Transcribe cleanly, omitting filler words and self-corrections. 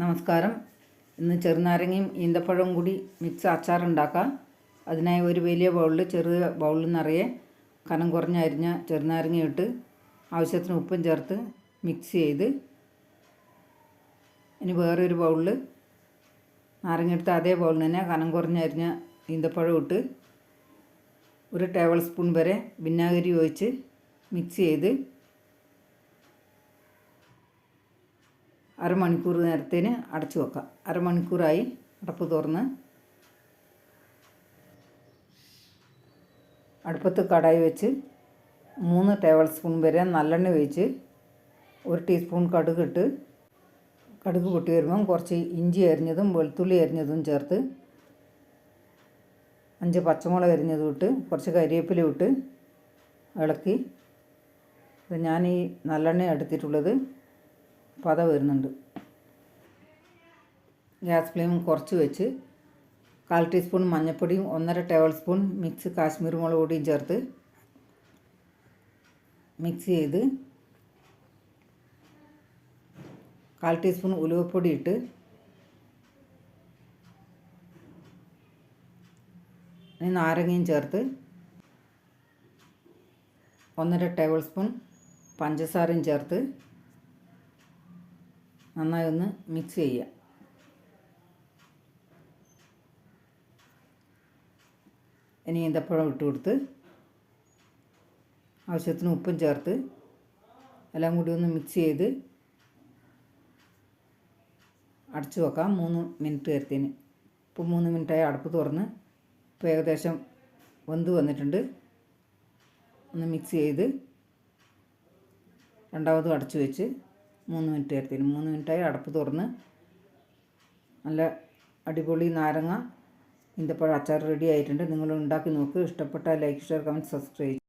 നമസ്കാരം. ഇന്ന് ചെറുനാരങ്ങയും ഈന്തപ്പഴവും കൂടി മിക്സ് അച്ചാറുണ്ടാക്കാം. അതിനായി ഒരു വലിയ ബൗളിൽ ചെറിയ ബൗളിൽ നിറയെ കനം കുറഞ്ഞ അരിഞ്ഞ ചെറുനാരങ്ങ ഇട്ട് ആവശ്യത്തിന് ഉപ്പും ചേർത്ത് മിക്സ് ചെയ്ത് ഇനി വേറൊരു ബൗളിൽ നാരങ്ങ എടുത്ത് അതേ ബൗളിൽ തന്നെ കനം കുറഞ്ഞ അരിഞ്ഞ ഈന്തപ്പഴം ഇട്ട് 1 ടേബിൾ സ്പൂൺ വരെ വിനാഗിരി ഒഴിച്ച് മിക്സ് ചെയ്ത് അരമണിക്കൂർ നേരത്തിന് അടച്ചു വെക്കാം. അരമണിക്കൂറായി അടപ്പ് തുറന്ന് അടുപ്പത്ത് കടായി വെച്ച് 3 ടേബിൾ സ്പൂൺ വരെ നല്ലെണ്ണ ഒഴിച്ച് 1 ടീസ്പൂൺ കടുക് ഇട്ട് കടുക് പൊട്ടി വരുമ്പം കുറച്ച് ഇഞ്ചി അരിഞ്ഞതും വെളുത്തുള്ളി അരിഞ്ഞതും ചേർത്ത് 5 പച്ചമുളക് അരിഞ്ഞതും ഇട്ട് കുറച്ച് കരിവേപ്പില ഇട്ട് ഇളക്കി. ഞാൻ ഈ നല്ലെണ്ണ എടുത്തിട്ടുള്ളത് പത വരുന്നുണ്ട്. ഗ്യാസ് ഫ്ലെയിം കുറച്ച് വെച്ച് 1/4 ടീസ്പൂൺ മഞ്ഞൾപ്പൊടിയും 1.5 ടേബിൾ സ്പൂൺ മിക്സ് കാശ്മീർ മുളക് പൊടിയും ചേർത്ത് മിക്സ് ചെയ്ത് 1/4 ടീസ്പൂൺ ഉലുവപ്പൊടി ഇട്ട് നാരങ്ങയും ചേർത്ത് 1.5 ടേബിൾ സ്പൂൺ പഞ്ചസാരയും ചേർത്ത് നന്നായി ഒന്ന് മിക്സ് ചെയ്യുക. ഇനി ഈന്തപ്പഴം ഇട്ട് കൊടുത്ത് ആവശ്യത്തിന് ഉപ്പും ചേർത്ത് എല്ലാം കൂടി ഒന്ന് മിക്സ് ചെയ്ത് അടച്ചു വെക്കാം 3 മിനിറ്റ് നേരത്തിന്. ഇപ്പോൾ 3 മിനിറ്റായി അടപ്പ് തുറന്ന് ഇപ്പോൾ ഏകദേശം വെന്ത് വന്നിട്ടുണ്ട്. ഒന്ന് മിക്സ് ചെയ്ത് രണ്ടാമതും അടച്ചു വെച്ച് 3 മിനിറ്റ് നേരത്തിന്. 3 മിനിറ്റായി അടപ്പ് തുറന്ന് നല്ല അടിപൊളി നാരങ്ങ ഈന്തപ്പഴം അച്ചാർ റെഡി ആയിട്ടുണ്ട്. നിങ്ങൾ ഉണ്ടാക്കി നോക്ക്. ഇഷ്ടപ്പെട്ടാൽ ലൈക്ക്, ഷെയർ, കമൻറ്റ്, സബ്സ്ക്രൈബ്.